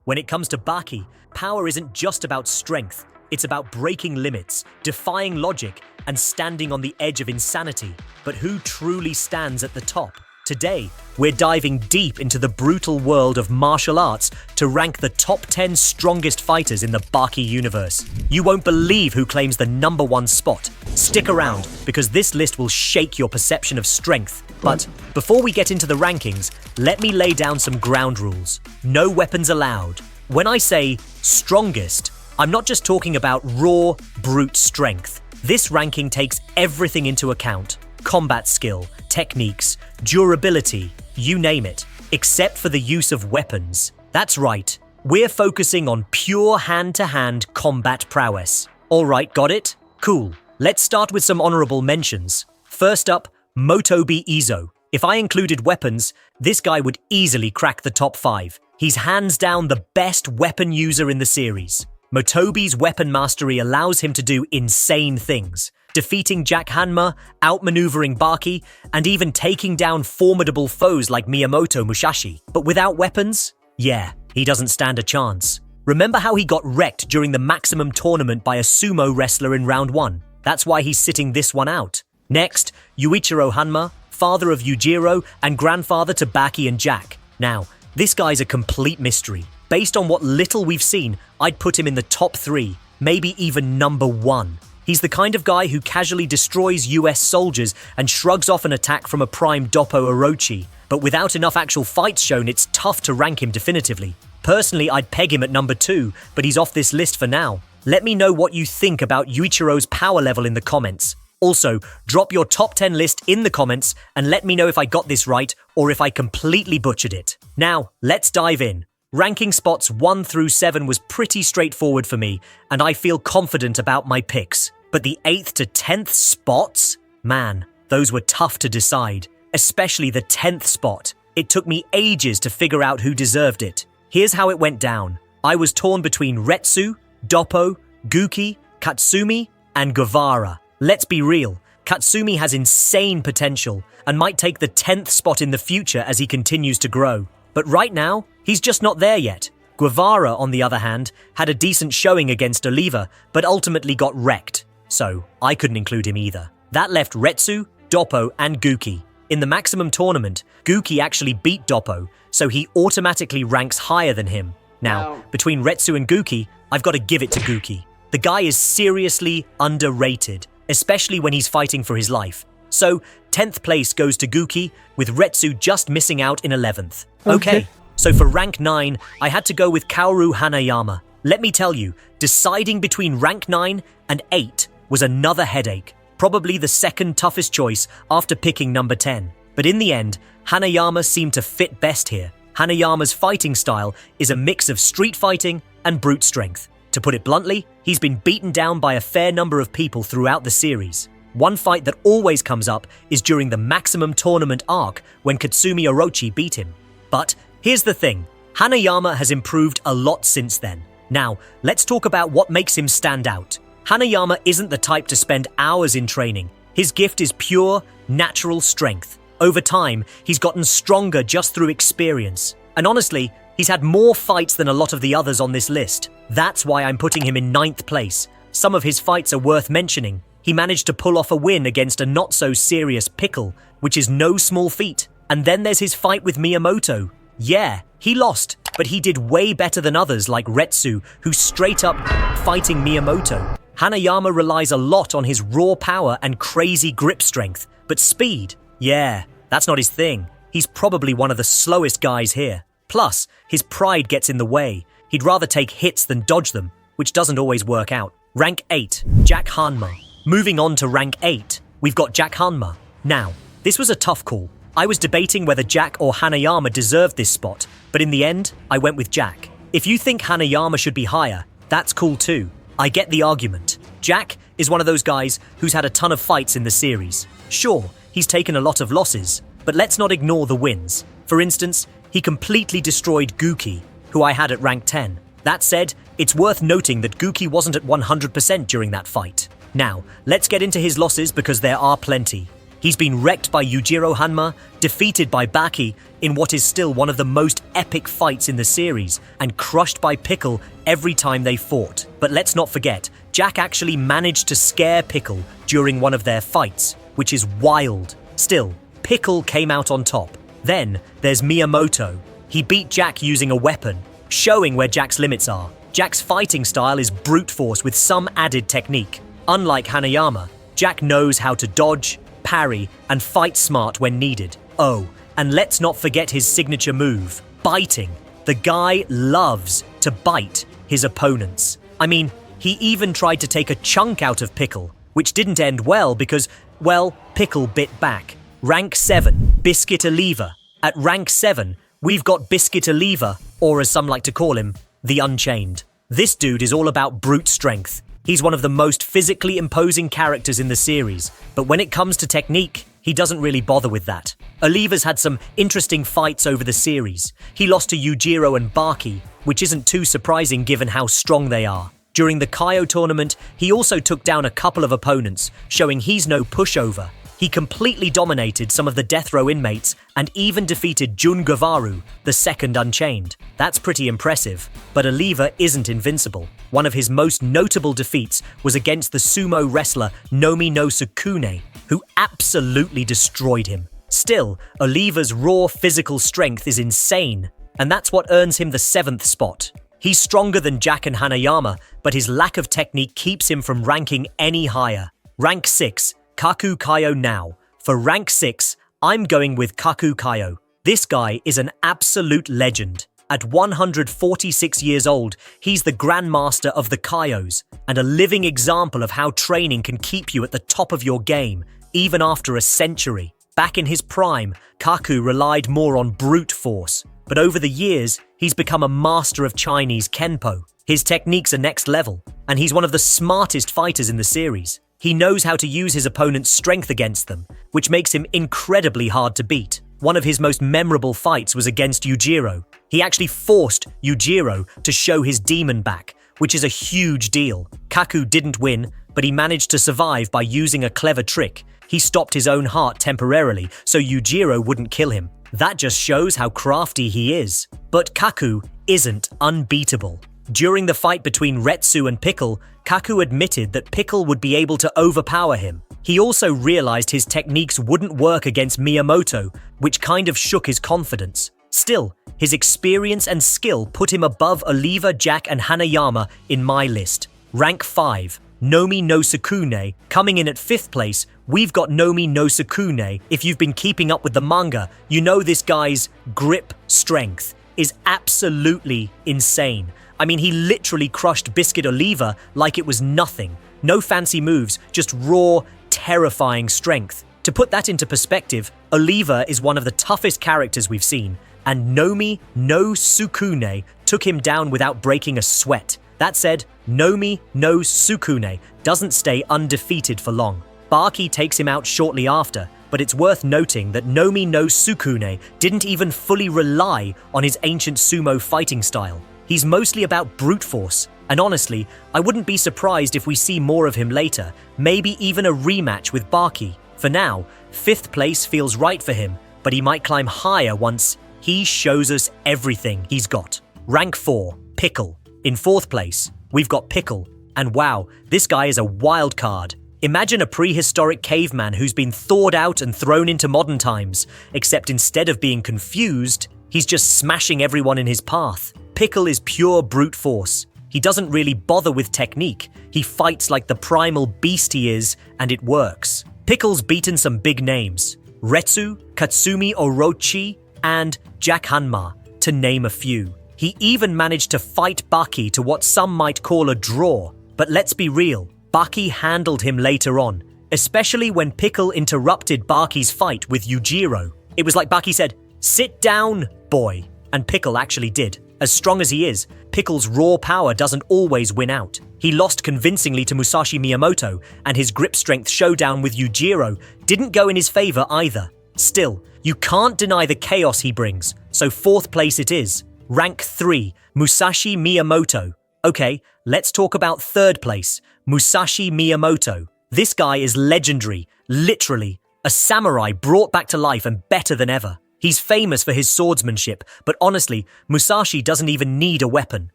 When it comes to Baki, power isn't just about strength, it's about breaking limits, defying logic, and standing on the edge of insanity. But who truly stands at the top? Today, we're diving deep into the brutal world of martial arts to rank the top 10 strongest fighters in the Baki universe. You won't believe who claims the #1 spot. Stick around, because this list will shake your perception of strength. But before we get into the rankings, let me lay down some ground rules. No weapons allowed. When I say strongest, I'm not just talking about raw, brute strength. This ranking takes everything into account. Combat skill, techniques, durability, you name it, except for the use of weapons. That's right, we're focusing on pure hand-to-hand combat prowess. Alright, got it? Cool. Let's start with some honorable mentions. First up, Motobi Izo. If I included weapons, this guy would easily crack the top 5. He's hands down the best weapon user in the series. Motobi's weapon mastery allows him to do insane things, defeating Jack Hanma, outmaneuvering Baki, and even taking down formidable foes like Miyamoto Musashi. But without weapons? Yeah, he doesn't stand a chance. Remember how he got wrecked during the Maximum tournament by a sumo wrestler in round 1? That's why he's sitting this one out. Next, Yuichiro Hanma, father of Yujiro and grandfather to Baki and Jack. Now, this guy's a complete mystery. Based on what little we've seen, I'd put him in the top 3, maybe even #1. He's the kind of guy who casually destroys US soldiers and shrugs off an attack from a prime Doppo Orochi, but without enough actual fights shown, it's tough to rank him definitively. Personally, I'd peg him at #2, but he's off this list for now. Let me know what you think about Yuichiro's power level in the comments. Also, drop your top 10 list in the comments and let me know if I got this right or if I completely butchered it. Now, let's dive in. Ranking spots 1 through 7 was pretty straightforward for me, and I feel confident about my picks. But the 8th to 10th spots? Man, those were tough to decide. Especially the 10th spot. It took me ages to figure out who deserved it. Here's how it went down. I was torn between Retsu, Doppo, Guki, Katsumi, and Guevara. Let's be real, Katsumi has insane potential and might take the 10th spot in the future as he continues to grow. But right now, he's just not there yet. Guevara, on the other hand, had a decent showing against Oliva, but ultimately got wrecked. So, I couldn't include him either. That left Retsu, Doppo, and Guki. In the Maximum tournament, Guki actually beat Doppo, so he automatically ranks higher than him. Now, between Retsu and Guki, I've got to give it to Guki. The guy is seriously underrated, especially when he's fighting for his life. So, 10th place goes to Guki, with Retsu just missing out in 11th. Okay, so for rank 9, I had to go with Kaoru Hanayama. Let me tell you, deciding between rank 9 and 8 was another headache. Probably the second toughest choice after picking number 10. But in the end, Hanayama seemed to fit best here. Hanayama's fighting style is a mix of street fighting and brute strength. To put it bluntly, he's been beaten down by a fair number of people throughout the series. One fight that always comes up is during the Maximum tournament arc when Katsumi Orochi beat him. But here's the thing, Hanayama has improved a lot since then. Now, let's talk about what makes him stand out. Hanayama isn't the type to spend hours in training. His gift is pure, natural strength. Over time, he's gotten stronger just through experience. And honestly, he's had more fights than a lot of the others on this list. That's why I'm putting him in 9th place. Some of his fights are worth mentioning. He managed to pull off a win against a not-so-serious Pickle, which is no small feat. And then there's his fight with Miyamoto. Yeah, he lost, but he did way better than others like Retsu, who's straight up fighting Miyamoto. Hanayama relies a lot on his raw power and crazy grip strength, but speed? Yeah, that's not his thing. He's probably one of the slowest guys here. Plus, his pride gets in the way. He'd rather take hits than dodge them, which doesn't always work out. Rank 8, Jack Hanma. Moving on to rank 8, we've got Jack Hanma. Now, this was a tough call. I was debating whether Jack or Hanayama deserved this spot, but in the end, I went with Jack. If you think Hanayama should be higher, that's cool too. I get the argument. Jack is one of those guys who's had a ton of fights in the series. Sure, he's taken a lot of losses, but let's not ignore the wins. For instance, he completely destroyed Guki, who I had at rank 10. That said, it's worth noting that Guki wasn't at 100% during that fight. Now, let's get into his losses because there are plenty. He's been wrecked by Yujiro Hanma, defeated by Baki in what is still one of the most epic fights in the series, and crushed by Pickle every time they fought. But let's not forget, Jack actually managed to scare Pickle during one of their fights, which is wild. Still, Pickle came out on top. Then there's Miyamoto. He beat Jack using a weapon, showing where Jack's limits are. Jack's fighting style is brute force with some added technique. Unlike Hanayama, Jack knows how to dodge, parry, and fight smart when needed. Oh, and let's not forget his signature move, biting. The guy loves to bite his opponents. I mean, he even tried to take a chunk out of Pickle, which didn't end well because, well, Pickle bit back. Rank 7, Biscuit Oliva. At rank 7, we've got Biscuit Oliva, or as some like to call him, the Unchained. This dude is all about brute strength. He's one of the most physically imposing characters in the series, but when it comes to technique, he doesn't really bother with that. Oliva's had some interesting fights over the series. He lost to Yujiro and Baki, which isn't too surprising given how strong they are. During the Kaio tournament, he also took down a couple of opponents, showing he's no pushover. He completely dominated some of the death row inmates and even defeated Jun Gavaru, the second Unchained. That's pretty impressive, but Oliva isn't invincible. One of his most notable defeats was against the sumo wrestler Nomi no Sukune, who absolutely destroyed him. Still, Oliva's raw physical strength is insane, and that's what earns him the 7th spot. He's stronger than Jack and Hanayama, but his lack of technique keeps him from ranking any higher. Rank 6. Kaku Kaio now. For rank 6, I'm going with Kaku Kaio. This guy is an absolute legend. At 146 years old, he's the Grandmaster of the Kaios, and a living example of how training can keep you at the top of your game, even after a century. Back in his prime, Kaku relied more on brute force, but over the years, he's become a master of Chinese Kenpo. His techniques are next level, and he's one of the smartest fighters in the series. He knows how to use his opponent's strength against them, which makes him incredibly hard to beat. One of his most memorable fights was against Yujiro. He actually forced Yujiro to show his demon back, which is a huge deal. Kaku didn't win, but he managed to survive by using a clever trick. He stopped his own heart temporarily, so Yujiro wouldn't kill him. That just shows how crafty he is. But Kaku isn't unbeatable. During the fight between Retsu and Pickle, Kaku admitted that Pickle would be able to overpower him. He also realized his techniques wouldn't work against Miyamoto, which kind of shook his confidence. Still, his experience and skill put him above Oliva, Jack, and Hanayama in my list. Rank 5, Nomi no Sukune. Coming in at 5th place, we've got Nomi no Sukune. If you've been keeping up with the manga, you know this guy's grip strength is absolutely insane. I mean, he literally crushed Biscuit Oliva like it was nothing. No fancy moves, just raw, terrifying strength. To put that into perspective, Oliva is one of the toughest characters we've seen, and Nomi no Sukune took him down without breaking a sweat. That said, Nomi no Sukune doesn't stay undefeated for long. Baki takes him out shortly after, but it's worth noting that Nomi no Sukune didn't even fully rely on his ancient sumo fighting style. He's mostly about brute force, and honestly, I wouldn't be surprised if we see more of him later, maybe even a rematch with Baki. For now, 5th place feels right for him, but he might climb higher once he shows us everything he's got. Rank 4, Pickle. In 4th place, we've got Pickle, and wow, this guy is a wild card. Imagine a prehistoric caveman who's been thawed out and thrown into modern times, except instead of being confused, he's just smashing everyone in his path. Pickle is pure brute force. He doesn't really bother with technique. He fights like the primal beast he is, and it works. Pickle's beaten some big names: Retsu, Katsumi Orochi, and Jack Hanma, to name a few. He even managed to fight Baki to what some might call a draw. But let's be real, Baki handled him later on, especially when Pickle interrupted Baki's fight with Yujiro. It was like Baki said, "Sit down, boy," and Pickle actually did. As strong as he is, Pickle's raw power doesn't always win out. He lost convincingly to Musashi Miyamoto, and his grip strength showdown with Yujiro didn't go in his favor either. Still, you can't deny the chaos he brings, so 4th place it is. Rank 3, Musashi Miyamoto. Okay, let's talk about 3rd place, Musashi Miyamoto. This guy is legendary, literally. a samurai brought back to life and better than ever. He's famous for his swordsmanship, but honestly, Musashi doesn't even need a weapon.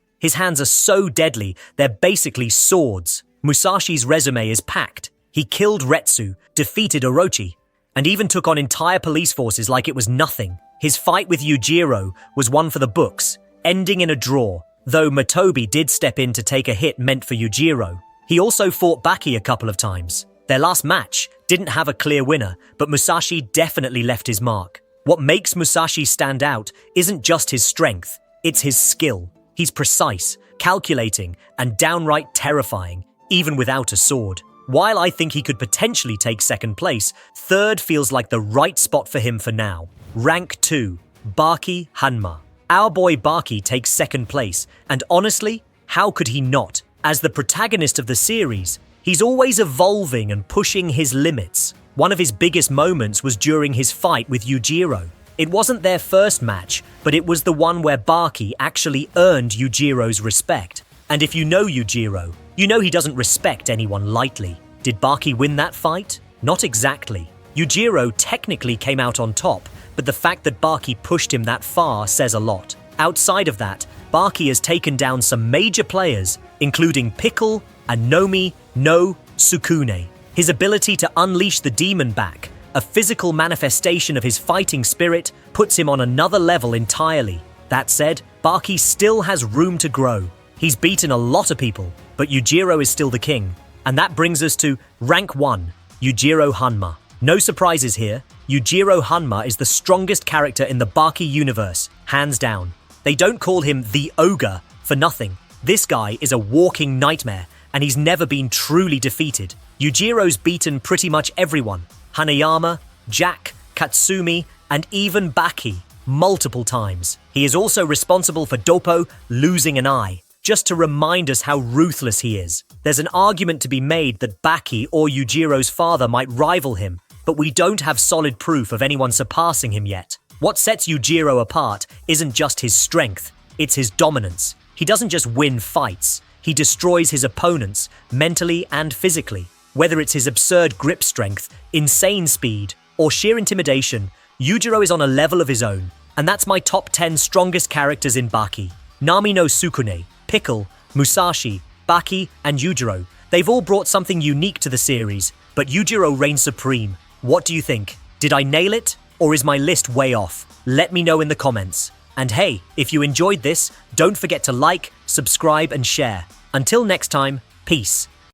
His hands are so deadly, they're basically swords. Musashi's resume is packed. He killed Retsu, defeated Orochi, and even took on entire police forces like it was nothing. His fight with Yujiro was one for the books, ending in a draw, though Motobi did step in to take a hit meant for Yujiro. He also fought Baki a couple of times. Their last match didn't have a clear winner, but Musashi definitely left his mark. What makes Musashi stand out isn't just his strength, it's his skill. He's precise, calculating, and downright terrifying, even without a sword. While I think he could potentially take second place, third feels like the right spot for him for now. Rank 2, Baki Hanma. Our boy Baki takes second place, and honestly, how could he not? As the protagonist of the series, he's always evolving and pushing his limits. One of his biggest moments was during his fight with Yujiro. It wasn't their first match, but it was the one where Baki actually earned Yujiro's respect. And if you know Yujiro, you know he doesn't respect anyone lightly. Did Baki win that fight? Not exactly. Yujiro technically came out on top, but the fact that Baki pushed him that far says a lot. Outside of that, Baki has taken down some major players, including Pickle and Nomi no Sukune. His ability to unleash the demon back, a physical manifestation of his fighting spirit, puts him on another level entirely. That said, Baki still has room to grow. He's beaten a lot of people, but Yujiro is still the king. And that brings us to Rank 1, Yujiro Hanma. No surprises here, Yujiro Hanma is the strongest character in the Baki universe, hands down. They don't call him the Ogre for nothing. This guy is a walking nightmare, and he's never been truly defeated. Yujiro's beaten pretty much everyone. Hanayama, Jack, Katsumi, and even Baki, multiple times. He is also responsible for Doppo losing an eye, just to remind us how ruthless he is. There's an argument to be made that Baki or Yujiro's father might rival him, but we don't have solid proof of anyone surpassing him yet. What sets Yujiro apart isn't just his strength, it's his dominance. He doesn't just win fights, he destroys his opponents, mentally and physically. Whether it's his absurd grip strength, insane speed, or sheer intimidation, Yujiro is on a level of his own. And that's my top 10 strongest characters in Baki. Nami no Sukune, Pickle, Musashi, Baki, and Yujiro. They've all brought something unique to the series, but Yujiro reigns supreme. What do you think? Did I nail it? Or is my list way off? Let me know in the comments. And hey, if you enjoyed this, don't forget to like, subscribe, and share. Until next time, peace.